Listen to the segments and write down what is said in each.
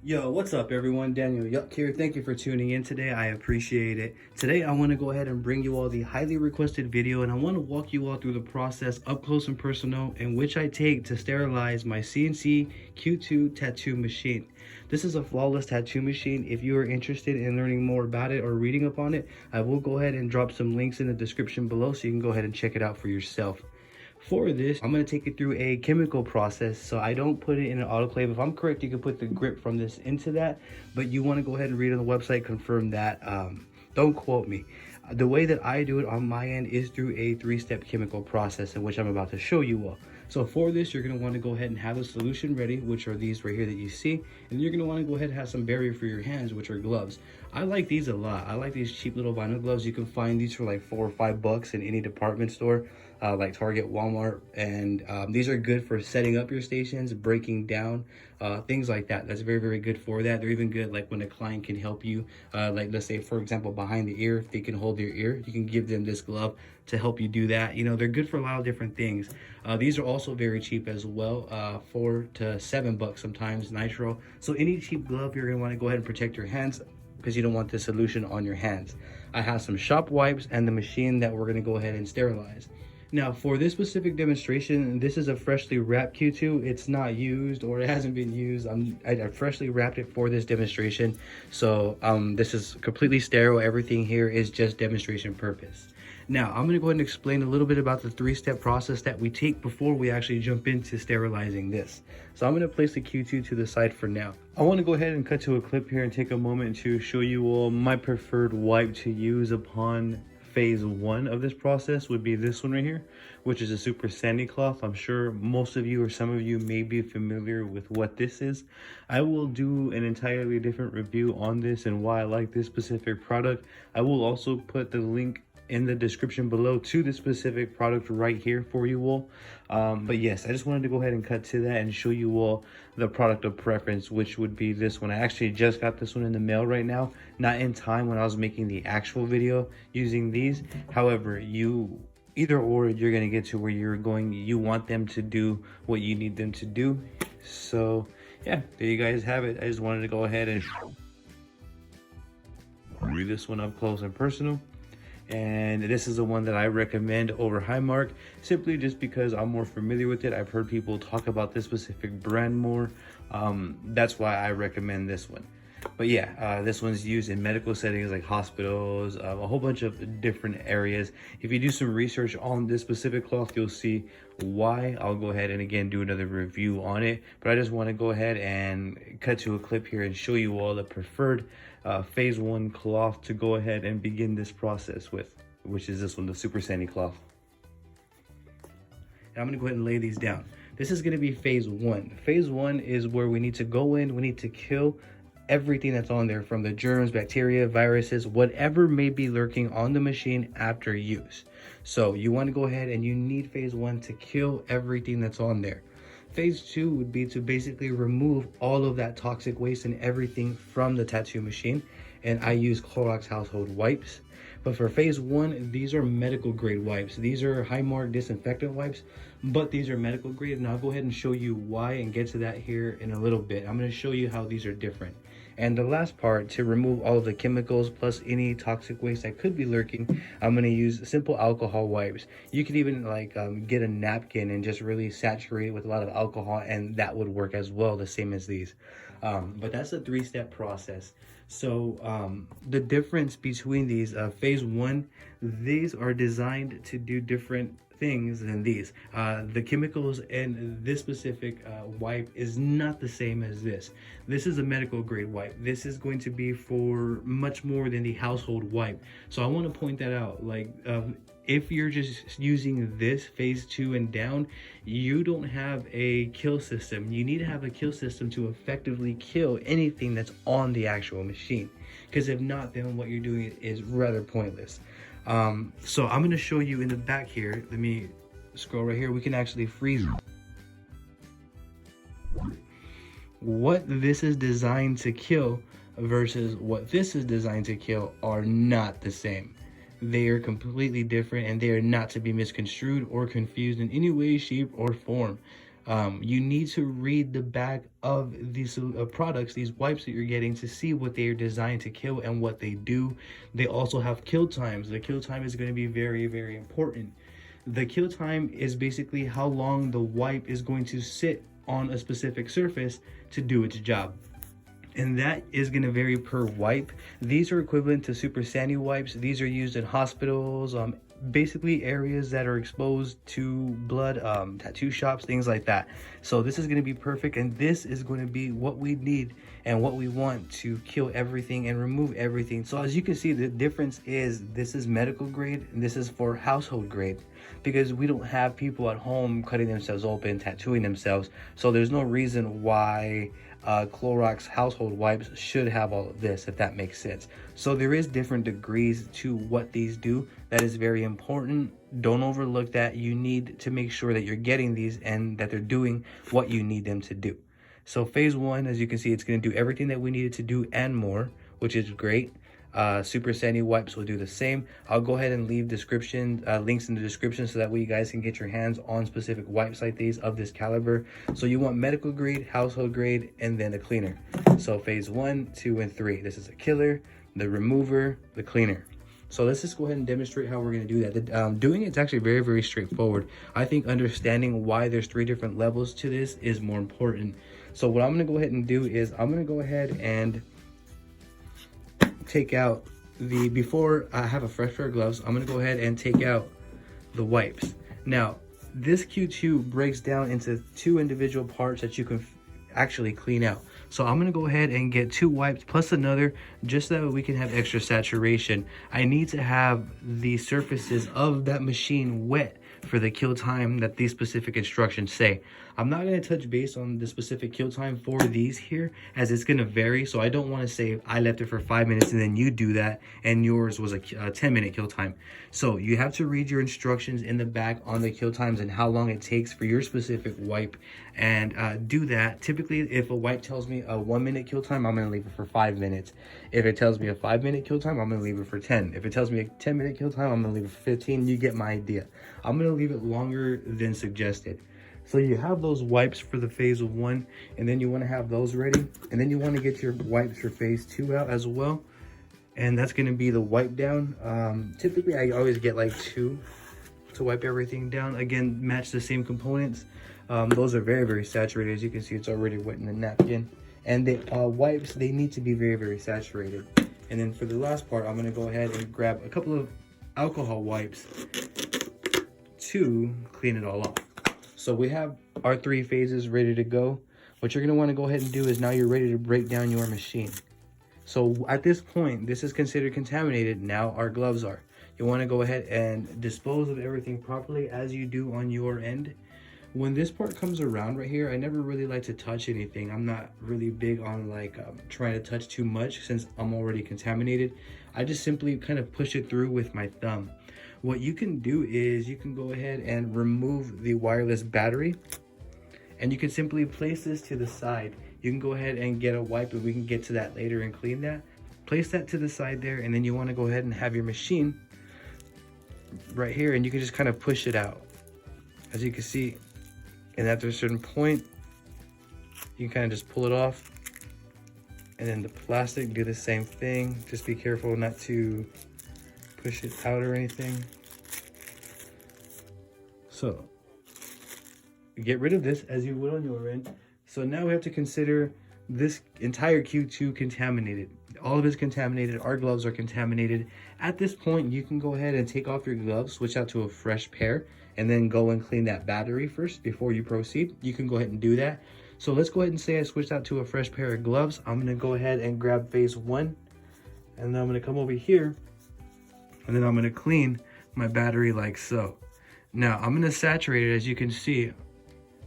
Yo, what's up everyone? Daniel Yuck here. Thank you for tuning in today. I appreciate it. Today I want to go ahead and bring you all the highly requested video, and I want to walk you all through the process up close and personal in which I take to sterilize my CNC-Q2 Tattoo Machine. This is a flawless tattoo machine. If you are interested in learning more about it or reading up on it, I will go ahead and drop some links in the description below so you can go ahead and check it out for yourself. For this, I'm going to take it through a chemical process, so I don't put it in an autoclave. If I'm correct, you can put the grip from this into that, but you want to go ahead and read on the website, confirm that. Don't quote me. The way that I do it on my end is through a 3-step chemical process, in which I'm about to show you all. So for this, you're going to want to go ahead and have the solution ready, which are these right here that you see, and you're going to want to go ahead and have some barrier for your hands, which are gloves. I like these a lot. I like these cheap little vinyl gloves. You can find these for like $4 or $5 in any department store, like Target, Walmart, and these are good for setting up your stations, breaking down, things like that. That's very, very good for that. They're even good like when a client can help you, like let's say for example behind the ear, if they can hold your ear, you can give them this glove to help you do that. You know, they're good for a lot of different things. These are also very cheap as well, $4 to $7 sometimes, nitro. So any cheap glove, you're gonna want to go ahead and protect your hands, because you don't want this solution on your hands. I have some shop wipes and the machine that we're gonna go ahead and sterilize. Now for this specific demonstration, this is a freshly wrapped Q2. It's not used, or it hasn't been used. I freshly wrapped it for this demonstration. So this is completely sterile. Everything here is just demonstration purpose. Now I'm gonna go ahead and explain a little bit about the 3-step process that we take before we actually jump into sterilizing this. So I'm gonna place the Q2 to the side for now. I wanna go ahead and cut to a clip here and take a moment to show you all my preferred wipe to use upon phase 1 of this process. Would be this one right here, which is a super sandy cloth. I'm sure most of you or some of you may be familiar with what this is. I will do an entirely different review on this and why I like this specific product. I will also put the link in the description below to the specific product right here for you all. But yes, I just wanted to go ahead and cut to that and show you all the product of preference, which would be this one. I actually just got this one in the mail right now, not in time when I was making the actual video using these. However, either or, you're going to get to where you want them to do what you need them to do. So yeah, there you guys have it. I just wanted to go ahead and read this one up close and personal. And this is the one that I recommend over Highmark, simply just because I'm more familiar with it. I've heard people talk about this specific brand more. That's why I recommend this one. But yeah, this one's used in medical settings like hospitals, a whole bunch of different areas. If you do some research on this specific cloth, you'll see why. I'll go ahead and again do another review on it, but I just want to go ahead and cut to a clip here and show you all the preferred phase 1 cloth to go ahead and begin this process with, which is this one, the super sandy cloth. And I'm going to go ahead and lay these down. This is going to be phase 1. Phase 1 is where we need to go in, we need to kill everything that's on there, from the germs, bacteria, viruses, whatever may be lurking on the machine after use. So you want to go ahead and you need phase 1 to kill everything that's on there. Phase 2 would be to basically remove all of that toxic waste and everything from the tattoo machine. And I use Clorox household wipes. But for phase 1, these are medical grade wipes. These are Highmark disinfectant wipes, but these are medical grade. And I'll go ahead and show you why and get to that here in a little bit. I'm going to show you how these are different. And the last part, to remove all of the chemicals plus any toxic waste that could be lurking, I'm going to use simple alcohol wipes. You could even like get a napkin and just really saturate it with a lot of alcohol, and that would work as well, the same as these. But that's a 3-step process. So the difference between these, phase 1, these are designed to do different things than these. The chemicals in this specific wipe is not the same as this. This is a medical grade wipe. This is going to be for much more than the household wipe. So I want to point that out. Like if you're just using this phase 2 and down, you don't have a kill system. You need to have a kill system to effectively kill anything that's on the actual machine, because if not, then what you're doing is rather pointless. So I'm going to show you in the back here. Let me scroll right here. We can actually freeze what this is designed to kill versus what this is designed to kill are not the same. They are completely different, and they are not to be misconstrued or confused in any way, shape, or form. You need to read the back of these products, these wipes that you're getting, to see what they are designed to kill and what they do. They also have kill times. The kill time is going to be very, very important. The kill time is basically how long the wipe is going to sit on a specific surface to do its job. And that is going to vary per wipe. These are equivalent to super sandy wipes. These are used in hospitals, basically areas that are exposed to blood, tattoo shops, things like that. So this is going to be perfect, and this is going to be what we need and what we want to kill everything and remove everything. So as you can see, the difference is this is medical grade and this is for household grade, because we don't have people at home cutting themselves open, tattooing themselves. So there's no reason why Clorox household wipes should have all of this, if that makes sense. So there is different degrees to what these do. That is very important. Don't overlook that. You need to make sure that you're getting these and that they're doing what you need them to do. So phase one, as you can see, it's going to do everything that we needed to do and more, which is great. Super sandy wipes will do the same. I'll go ahead and leave links in the description, so that way you guys can get your hands on specific wipes like these of this caliber. So you want medical grade, household grade, and then a cleaner. So phase 1, 2, and 3. This is a killer, the remover, the cleaner. So let's just go ahead and demonstrate how we're going to do that. Doing it's actually very, very straightforward. I think understanding why there's 3 different levels to this is more important. So what I'm going to go ahead and do is I'm going to go ahead and take out before I have a fresh pair of gloves, I'm going to go ahead and take out the wipes. Now, this Q2 breaks down into 2 individual parts that you can actually clean out. So I'm going to go ahead and get 2 wipes plus another, just so that we can have extra saturation. I need to have the surfaces of that machine wet for the kill time that these specific instructions say. I'm not going to touch base on the specific kill time for these here, as it's going to vary. So I don't want to say I left it for 5 minutes and then you do that and yours was a 10-minute kill time. So you have to read your instructions in the back on the kill times and how long it takes for your specific wipe, and do that. Typically, if a wipe tells me a 1-minute kill time, I'm going to leave it for 5 minutes. If it tells me a 5-minute kill time, I'm going to leave it for 10. If it tells me a 10-minute kill time, I'm going to leave it for 15. You get my idea. I'm going to leave it longer than suggested. So you have those wipes for the phase 1, and then you want to have those ready, and then you want to get your wipes for phase 2 out as well, and that's going to be the wipe down. Typically I always get like 2 to wipe everything down. Again, match the same components. Those are very, very saturated. As you can see, it's already wet in the napkin, and the wipes, they need to be very, very saturated. And then for the last part, I'm going to go ahead and grab a couple of alcohol wipes to clean it all off. So we have our 3 phases ready to go. What you're going to want to go ahead and do is now you're ready to break down your machine. So at this point, this is considered contaminated. Now our gloves are. You want to go ahead and dispose of everything properly as you do on your end. When this part comes around right here, I never really like to touch anything. I'm not really big on like trying to touch too much, since I'm already contaminated. I just simply kind of push it through with my thumb. What you can do is you can go ahead and remove the wireless battery, and you can simply place this to the side. You can go ahead and get a wipe, and we can get to that later and clean that. Place that to the side there, and then you want to go ahead and have your machine right here, and you can just kind of push it out. As you can see, and after a certain point, you can kind of just pull it off. And then the plastic, do the same thing. Just be careful not to push it out or anything. So get rid of this as you would on your end. So now we have to consider this entire Q2 contaminated. All of it's contaminated. Our gloves are contaminated. At this point, you can go ahead and take off your gloves, switch out to a fresh pair, and then go and clean that battery first before you proceed. You can go ahead and do that. So let's go ahead and say I switched out to a fresh pair of gloves. I'm going to go ahead and grab phase 1, and then I'm going to come over here, and then I'm going to clean my battery like so. Now I'm going to saturate it. As you can see,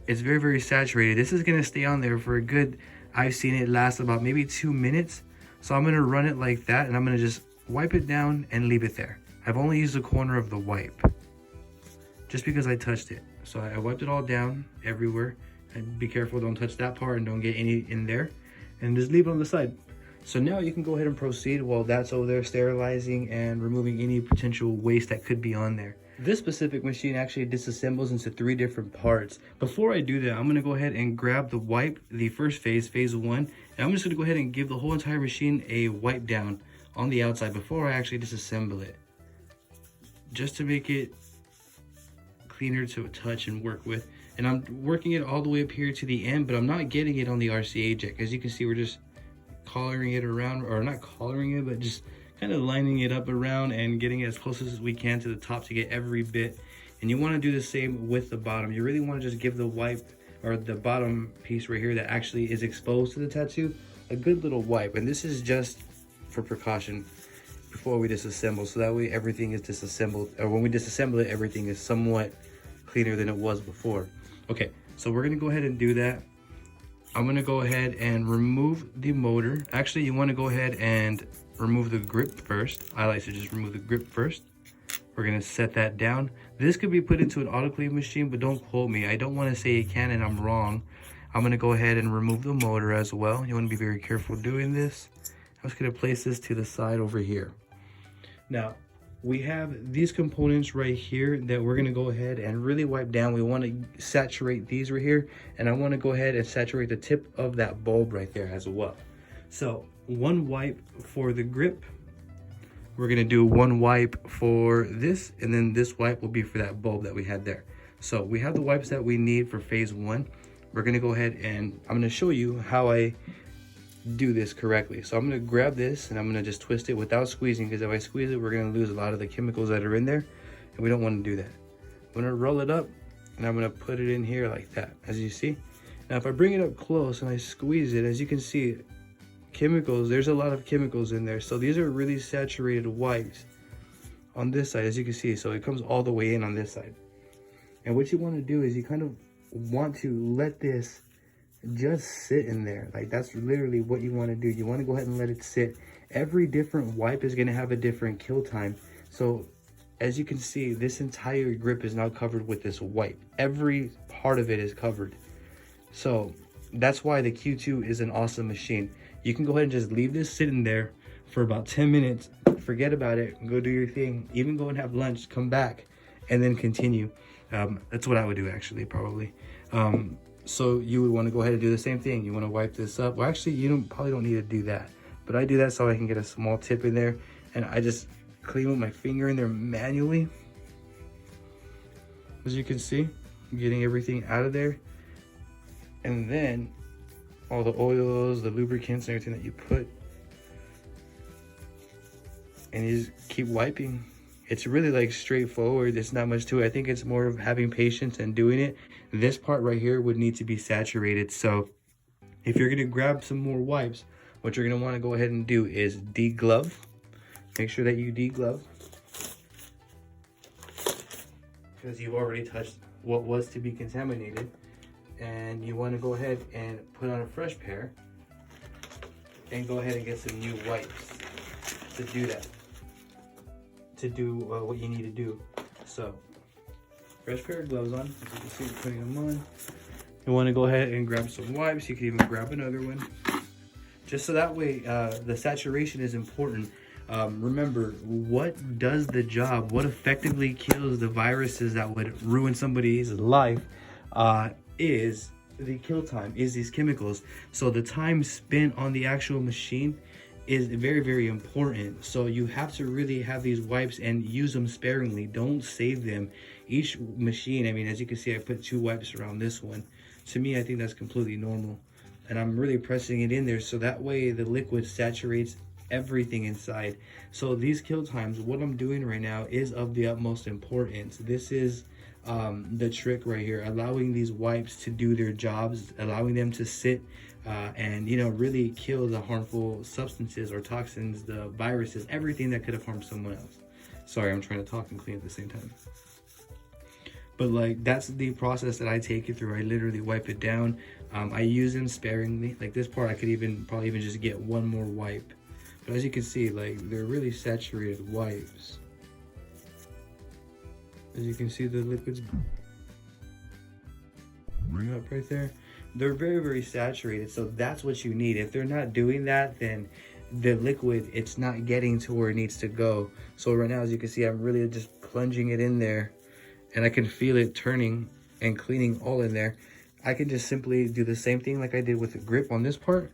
it's very, very saturated. This is going to stay on there for a good, I've seen it last about maybe 2 minutes. So I'm going to run it like that, and I'm going to just wipe it down and leave it there. I've only used the corner of the wipe just because I touched it. So I wiped it all down everywhere. And be careful, don't touch that part and don't get any in there, and just leave it on the side. So now you can go ahead and proceed while that's over there sterilizing and removing any potential waste that could be on there. This specific machine actually disassembles into 3 different parts. Before I do that, I'm gonna go ahead and grab the wipe, the first phase, phase 1, and I'm just gonna go ahead and give the whole entire machine a wipe down on the outside before I actually disassemble it, just to make it cleaner to touch and work with. And I'm working it all the way up here to the end, but I'm not getting it on the RCA jack. As you can see, we're just collaring it around, or not collaring it, but just kind of lining it up around and getting it as close as we can to the top to get every bit. And you want to do the same with the bottom. You really want to just give the wipe, or the bottom piece right here that actually is exposed to the tattoo, a good little wipe. And this is just for precaution before we disassemble, so that way everything is disassembled, or when we disassemble it, everything is somewhat cleaner than it was before. Okay, so we're gonna go ahead and do that. I'm gonna go ahead and remove the motor. Actually, you want to go ahead and remove the grip first. I like to just remove the grip first. We're gonna set that down. This could be put into an autoclave machine, but don't quote me. I don't want to say it can and I'm wrong. I'm gonna go ahead and remove the motor as well. You want to be very careful doing this. I'm just gonna place this to the side over here. Now, we have these components right here that we're gonna go ahead and really wipe down. We want to saturate these right here, and I want to go ahead and saturate the tip of that bulb right there as well. So 1 wipe for the grip. We're gonna do 1 wipe for this, and then this wipe will be for that bulb that we had there. So we have the wipes that we need for phase 1. We're gonna go ahead and I'm gonna show you how I do this correctly. So I'm gonna grab this and I'm gonna just twist it without squeezing, because if I squeeze it, we're gonna lose a lot of the chemicals that are in there, and we don't want to do that. I'm gonna roll it up and I'm gonna put it in here like that, as you see. Now if I bring it up close and I squeeze it, as you can see, chemicals, there's a lot of chemicals in there. So these are really saturated wipes on this side, as you can see. So it comes all the way in on this side. And what you want to do is you kind of want to let this just sit in there. Like, that's literally what you want to do. You want to go ahead and let it sit. Every different wipe is going to have a different kill time. So as you can see, this entire grip is now covered with this wipe. Every part of it is covered. So that's why the Q2 is an awesome machine. You can go ahead and just leave this sitting there for about 10 minutes, forget about it, go do your thing, even go and have lunch, come back, and then continue. That's what I would do, actually, probably. So you would want to go ahead and do the same thing. You want to wipe this up. Well, actually, you probably don't need to do that, but I do that so I can get a small tip in there, and I just clean with my finger in there manually. As you can see, I'm getting everything out of there. And then all the oils, the lubricants, and everything that you put, and you just keep wiping. It's really like straightforward. There's not much to it. I think it's more of having patience and doing it. This part right here would need to be saturated. So if you're gonna grab some more wipes, what you're gonna wanna go ahead and do is deglove. Make sure that you deglove, because you've already touched what was to be contaminated. And you want to go ahead and put on a fresh pair and go ahead and get some new wipes to do that, to do what you need to do. So fresh pair of gloves on, as you can see, I'm putting them on. You want to go ahead and grab some wipes. You can even grab another one, just so that way the saturation is important. Remember, what does the job, what effectively kills the viruses that would ruin somebody's life, is the kill time, is these chemicals. So the time spent on the actual machine is very, very important. So you have to really have these wipes and use them sparingly. Don't save them. Each machine, I mean, as you can see, I put 2 wipes around this one. To me, I think that's completely normal. And I'm really pressing it in there so that way the liquid saturates everything inside. So these kill times, what I'm doing right now is of the utmost importance. This is the trick right here, allowing these wipes to do their jobs, allowing them to sit and, you know, really kill the harmful substances or toxins, the viruses, everything that could have harmed someone else. Sorry, I'm trying to talk and clean at the same time. But like, that's the process that I take it through. I literally wipe it down. I use them sparingly. Like this part, I could probably even just get 1 more wipe. But as you can see, like, they're really saturated wipes. As you can see, the liquids bring up right there. They're very, very saturated, so that's what you need. If they're not doing that, then the liquid, it's not getting to where it needs to go. So right now, as you can see, I'm really just plunging it in there, and I can feel it turning and cleaning all in there. I can just simply do the same thing like I did with the grip on this part,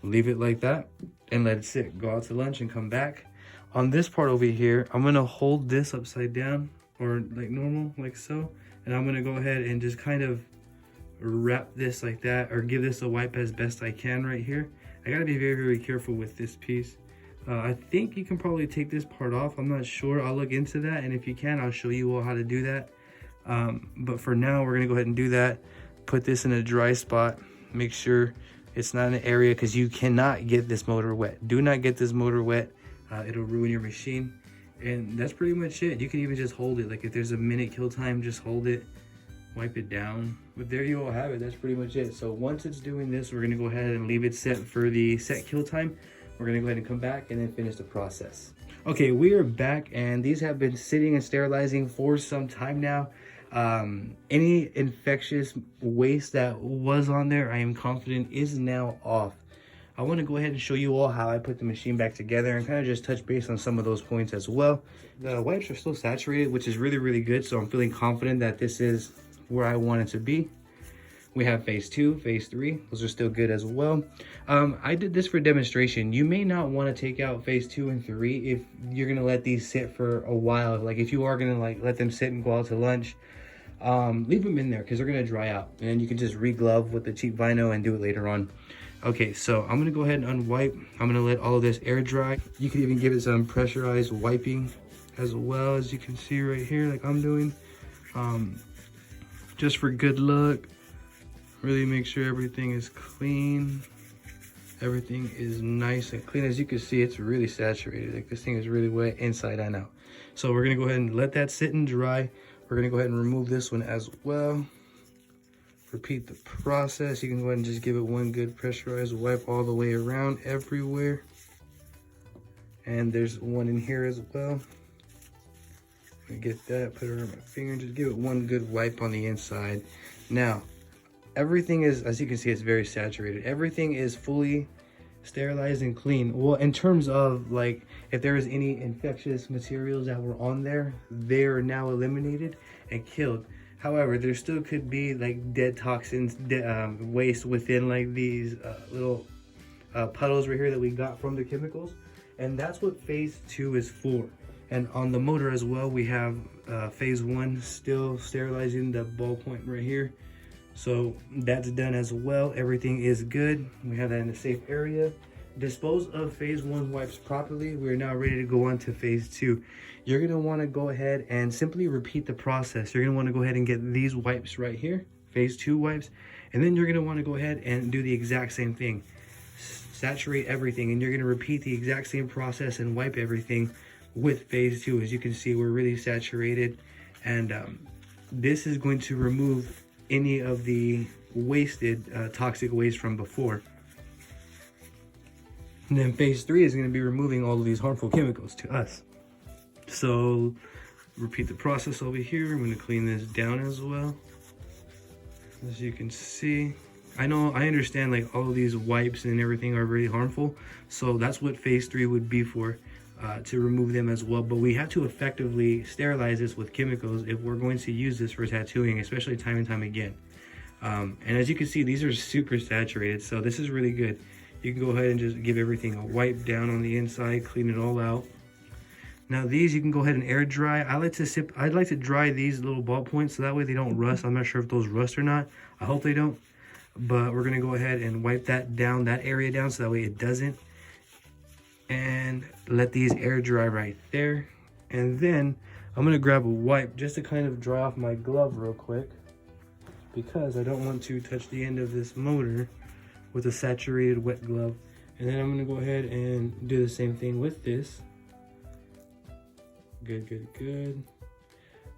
leave it like that and let it sit, go out to lunch and come back. On this part over here, I'm gonna hold this upside down or like normal, like so, and I'm gonna go ahead and just kind of wrap this like that, or give this a wipe as best I can right here. I gotta be very, very careful with this piece. I think you can probably take this part off. I'm not sure. I'll look into that, and if you can, I'll show you all how to do that. But for now, we're gonna go ahead and do that. Put this in a dry spot. Make sure it's not in an area, because you cannot get this motor wet. Do not get this motor wet. It'll ruin your machine. And that's pretty much it. You can even just hold it. Like if there's a minute kill time, just hold it, wipe it down. But there you all have it. That's pretty much it. So once it's doing this, we're gonna go ahead and leave it set for the set kill time. We're gonna go ahead and come back and then finish the process. Okay, we are back, and these have been sitting and sterilizing for some time now. Any infectious waste that was on there, I am confident is now off. I want to go ahead and show you all how I put the machine back together and kind of just touch base on some of those points as well. The wipes are still saturated, which is really, really good. So I'm feeling confident that this is where I want it to be. We have phase 2, phase 3. Those are still good as well. I did this for demonstration. You may not want to take out phase 2 and 3 if you're going to let these sit for a while. Like if you are going to like let them sit and go out to lunch, leave them in there because they're going to dry out. And then you can just re-glove with the cheap vinyl and do it later on. Okay, so I'm going to go ahead and unwipe. I'm going to let all of this air dry. You can even give it some pressurized wiping as well, as you can see right here, like I'm doing. Just for good luck. Really make sure everything is clean. Everything is nice and clean. As you can see, it's really saturated. Like this thing is really wet inside and out. So we're gonna go ahead and let that sit and dry. We're gonna go ahead and remove this one as well. Repeat the process. You can go ahead and just give it one good pressurized wipe all the way around everywhere. And there's one in here as well. Get that, put it on my finger, and just give it one good wipe on the inside. Now, everything is, as you can see, it's very saturated. Everything is fully sterilized and clean. Well, in terms of like, if there is any infectious materials that were on there, they're now eliminated and killed. However, there still could be like dead toxins, waste within like these little puddles right here that we got from the chemicals. And that's what phase 2 is for. And on the motor as well, we have phase 1 still sterilizing the ballpoint right here. So that's done as well. Everything is good. We have that in a safe area. Dispose of phase 1 wipes properly. We're now ready to go on to phase 2. You're gonna wanna go ahead and simply repeat the process. You're gonna wanna go ahead and get these wipes right here, phase 2 wipes. And then you're gonna wanna go ahead and do the exact same thing. Saturate everything, and you're gonna repeat the exact same process and wipe everything with phase 2. As you can see, we're really saturated, and this is going to remove any of the wasted toxic waste from before. And then phase 3 is going to be removing all of these harmful chemicals to us. So repeat the process over here. I'm going to clean this down as well. As you can see, I understand like all of these wipes and everything are very harmful, so that's what phase 3 would be for. To remove them as well. But we have to effectively sterilize this with chemicals if we're going to use this for tattooing, especially time and time again. And as you can see, these are super saturated, so this is really good. You can go ahead and just give everything a wipe down on the inside, clean it all out. Now these you can go ahead and air dry. I'd like to dry these little ball points so that way they don't rust. I'm not sure if those rust or not. I hope they don't. But we're gonna go ahead and wipe that down, that area down, so that way it doesn't. And let these air dry right there. And then I'm gonna grab a wipe just to kind of dry off my glove real quick, because I don't want to touch the end of this motor with a saturated wet glove. And then I'm gonna go ahead and do the same thing with this. Good, good, good.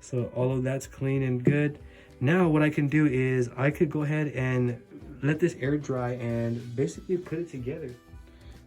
So all of that's clean and good. Now what I can do is I could go ahead and let this air dry and basically put it together.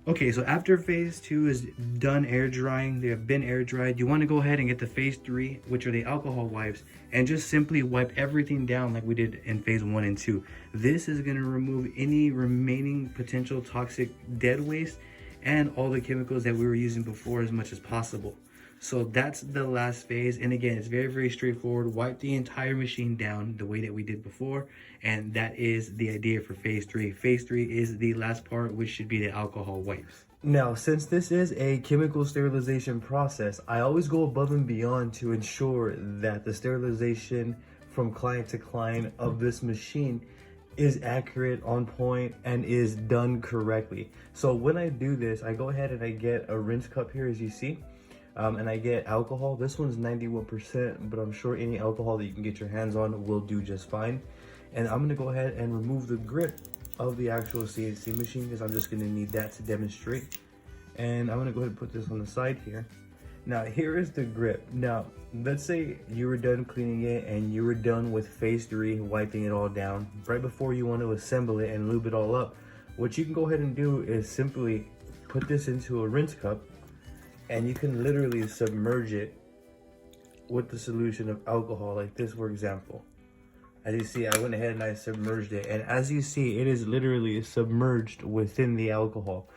Okay, so after phase 2 is done air drying, they have been air dried, you want to go ahead and get the phase 3, which are the alcohol wipes, and just simply wipe everything down like we did in phase 1 and 2. This is going to remove any remaining potential toxic dead waste and all the chemicals that we were using before as much as possible. So that's the last phase. And again, it's very, very straightforward. Wipe the entire machine down the way that we did before. And that is the idea for phase 3. Phase 3 is the last part, which should be the alcohol wipes. Now, since this is a chemical sterilization process, I always go above and beyond to ensure that the sterilization from client to client of this machine is accurate, on point, and is done correctly. So when I do this, I go ahead and I get a rinse cup here, as you see. And I get alcohol. This one's 91%, but I'm sure any alcohol that you can get your hands on will do just fine. And I'm gonna go ahead and remove the grip of the actual CNC machine, because I'm just gonna need that to demonstrate. And I'm gonna go ahead and put this on the side here. Now, here is the grip. Now, let's say you were done cleaning it and you were done with phase 3, wiping it all down. Right before you want to assemble it and lube it all up, what you can go ahead and do is simply put this into a rinse cup, and you can literally submerge it with the solution of alcohol, like this, for example. As you see, I went ahead and I submerged it, and as you see, it is literally submerged within the alcohol.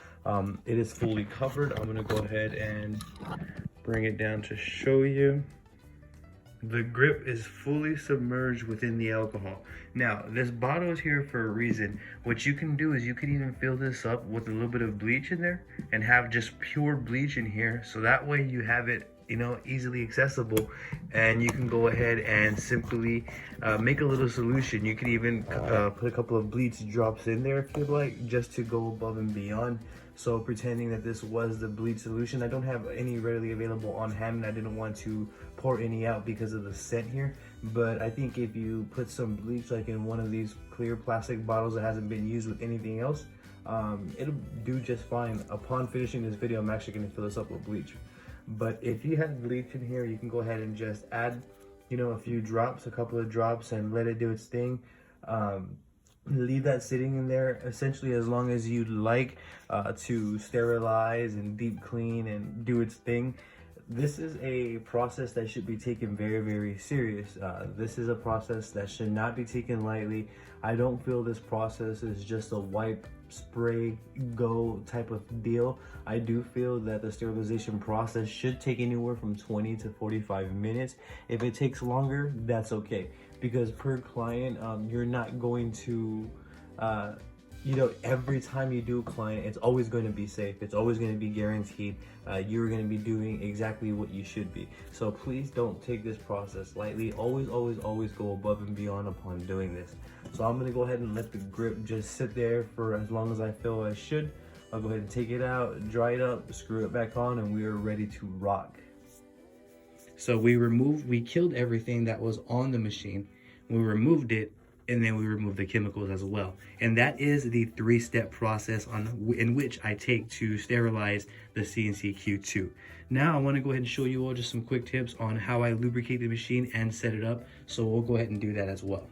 It is fully covered. I'm gonna go ahead and bring it down to show you. The grip is fully submerged within the alcohol. Now, this bottle is here for a reason. What you can do is you can even fill this up with a little bit of bleach in there and have just pure bleach in here. So that way you have it, you know, easily accessible, and you can go ahead and simply make a little solution. You can even put a couple of bleach drops in there if you'd like, just to go above and beyond. So pretending that this was the bleach solution, I don't have any readily available on hand, and I didn't want to pour any out because of the scent here. But I think if you put some bleach like in one of these clear plastic bottles that hasn't been used with anything else, it'll do just fine. Upon finishing this video, I'm actually gonna fill this up with bleach. But if you have bleach in here, you can go ahead and just add, you know, a few drops, a couple of drops, and let it do its thing. Leave that sitting in there essentially as long as you'd like to sterilize and deep clean and do its thing. This is a process that should be taken very, very serious. This is a process that should not be taken lightly. I don't feel this process is just a wipe, spray, go type of deal. I do feel that the sterilization process should take anywhere from 20 to 45 minutes. If it takes longer, that's okay, because per client, you're not going to you know, every time you do a client, it's always going to be safe. It's always going to be guaranteed. You're going to be doing exactly what you should be. So please don't take this process lightly. Always, always, always go above and beyond upon doing this. So I'm going to go ahead and let the grip just sit there for as long as I feel I should. I'll go ahead and take it out, dry it up, screw it back on, and we are ready to rock. So we killed everything that was on the machine. We removed it, and then we remove the chemicals as well. And that is the 3-step process in which I take to sterilize the CNC-Q2. Now I want to go ahead and show you all just some quick tips on how I lubricate the machine and set it up. So we'll go ahead and do that as well.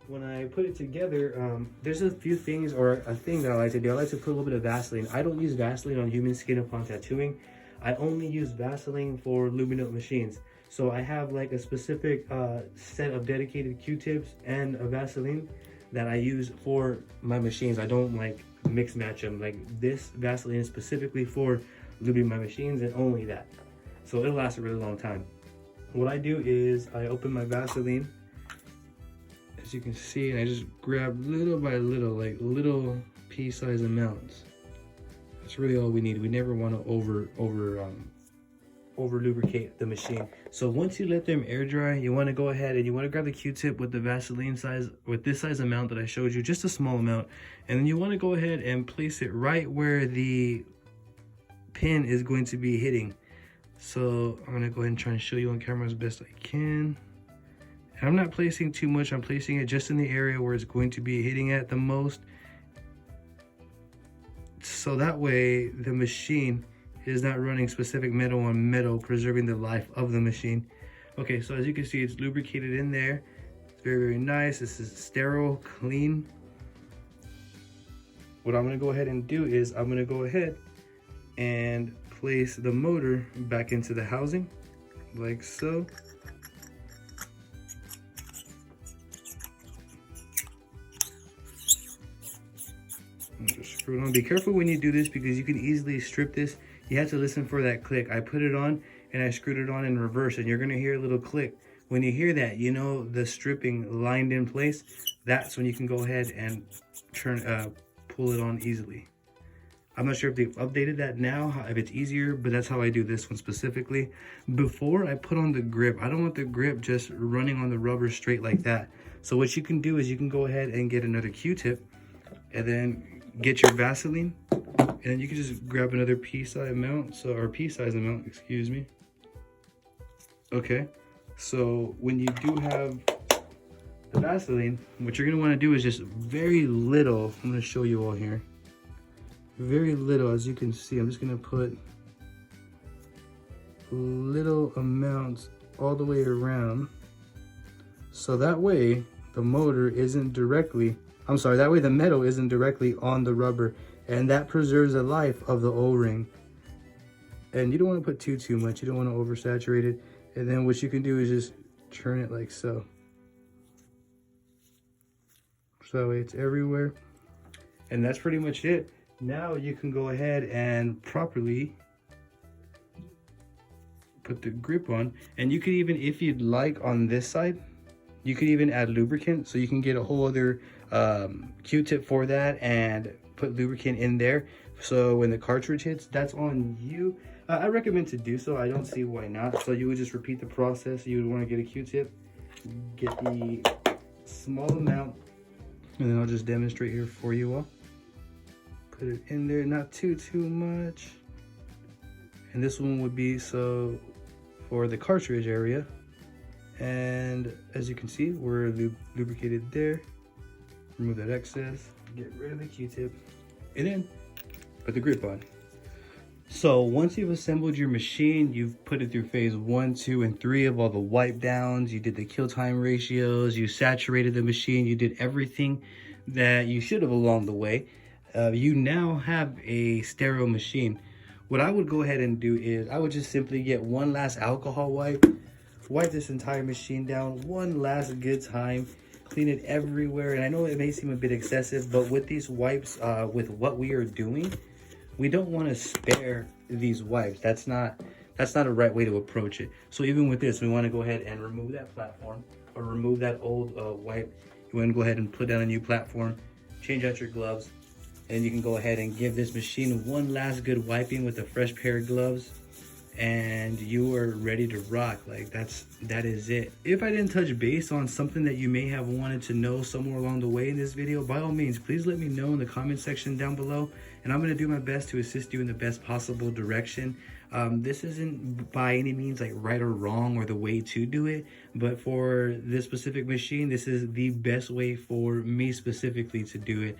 When I put it together, there's a few things, or a thing that I like to do. I like to put a little bit of Vaseline. I don't use Vaseline on human skin upon tattooing. I only use Vaseline for luminant machines. So I have like a specific set of dedicated Q-tips and a Vaseline that I use for my machines. I don't like mix match them. Like this Vaseline is specifically for lubing my machines, and only that. So it'll last a really long time. What I do is I open my Vaseline, as you can see, and I just grab little by little, like little pea-sized amounts. That's really all we need. We never want to over lubricate the machine. So once you let them air dry, you want to go ahead and you want to grab the Q-tip with the Vaseline size, with this size amount that I showed you, just a small amount, and then you want to go ahead and place it right where the pin is going to be hitting. So I'm gonna go ahead and try and show you on camera as best I can. And I'm not placing too much, I'm placing it just in the area where it's going to be hitting at the most, so that way the machine is not running specific metal on metal, preserving the life of the machine. Okay, so as you can see, it's lubricated in there. It's very, very nice. This is sterile, clean. What I'm gonna go ahead and do is I'm gonna go ahead and place the motor back into the housing, like so. And just screw it on. Be careful when you do this, because you can easily strip this. You have to listen for that click. I put it on, and I screwed it on in reverse, and you're gonna hear a little click. When you hear that, you know the stripping lined in place. That's when you can go ahead and pull it on easily. I'm not sure if they've updated that now, if it's easier, but that's how I do this one specifically. Before I put on the grip, I don't want the grip just running on the rubber straight like that. So what you can do is you can go ahead and get another Q-tip and then get your Vaseline, and then you can just grab another pea-size amount, excuse me. Okay, so when you do have the Vaseline, what you're gonna wanna do is just very little. I'm gonna show you all here. Very little, as you can see. I'm just gonna put little amounts all the way around, so that way the motor isn't directly, that way the metal isn't directly on the rubber, and that preserves the life of the O-ring. And you don't want to put too much, you don't want to oversaturate it. And then what you can do is just turn it like so. So that way it's everywhere. And that's pretty much it. Now you can go ahead and properly put the grip on, and you could even, if you'd like, on this side, you could even add lubricant, so you can get a whole other Q-tip for that and put lubricant in there. So when the cartridge hits, that's on you. I recommend to do so. I don't see why not. So you would just repeat the process. You would want to get a Q-tip, get the small amount, and then I'll just demonstrate here for you all. Put it in there, not too much. And this one would be so for the cartridge area. And as you can see, we're lubricated there. Remove that excess, get rid of the Q-tip, and then put the grip on. So once you've assembled your machine, you've put it through phase 1, 2, and 3 of all the wipe downs, you did the kill time ratios, you saturated the machine, you did everything that you should have along the way. You now have a sterile machine. What I would go ahead and do is I would just simply get one last alcohol wipe this entire machine down one last good time, clean it everywhere. And I know it may seem a bit excessive, but with these wipes, with what we are doing, we don't want to spare these wipes. That's not a right way to approach it. So even with this, we want to go ahead and remove that platform, or remove that old wipe. You want to go ahead and put down a new platform, change out your gloves, and you can go ahead and give this machine one last good wiping with a fresh pair of gloves, and you are ready to rock. Like that is it. If I didn't touch base on something that you may have wanted to know somewhere along the way in this video, by all means, please let me know in the comment section down below, and I'm going to do my best to assist you in the best possible direction. This isn't by any means like right or wrong or the way to do it, but for this specific machine, this is the best way for me specifically to do it.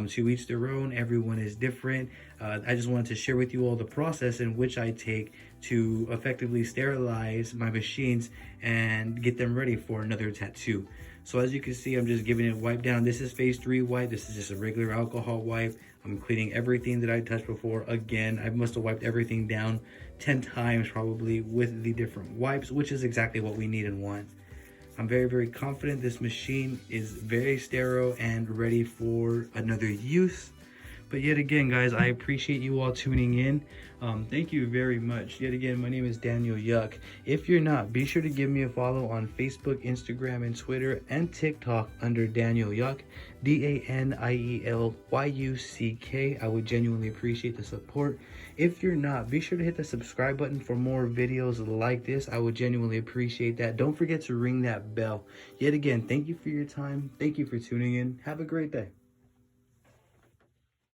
To each their own, everyone is different. I just wanted to share with you all the process in which I take to effectively sterilize my machines and get them ready for another tattoo. So as you can see, I'm just giving it a wipe down. This is phase 3 wipe. This is just a regular alcohol wipe. I'm cleaning everything that I touched before. Again, I must have wiped everything down 10 times probably with the different wipes, which is exactly what we need and want. I'm very, very confident this machine is very sterile and ready for another use. But yet again, guys, I appreciate you all tuning in. Thank you very much. Yet again, my name is Daniel Yuck. If you're not, be sure to give me a follow on Facebook, Instagram, and Twitter, and TikTok under Daniel Yuck, DANIELYUCK. I would genuinely appreciate the support. If you're not, be sure to hit the subscribe button for more videos like this. I would genuinely appreciate that. Don't forget to ring that bell. Yet again, thank you for your time. Thank you for tuning in. Have a great day.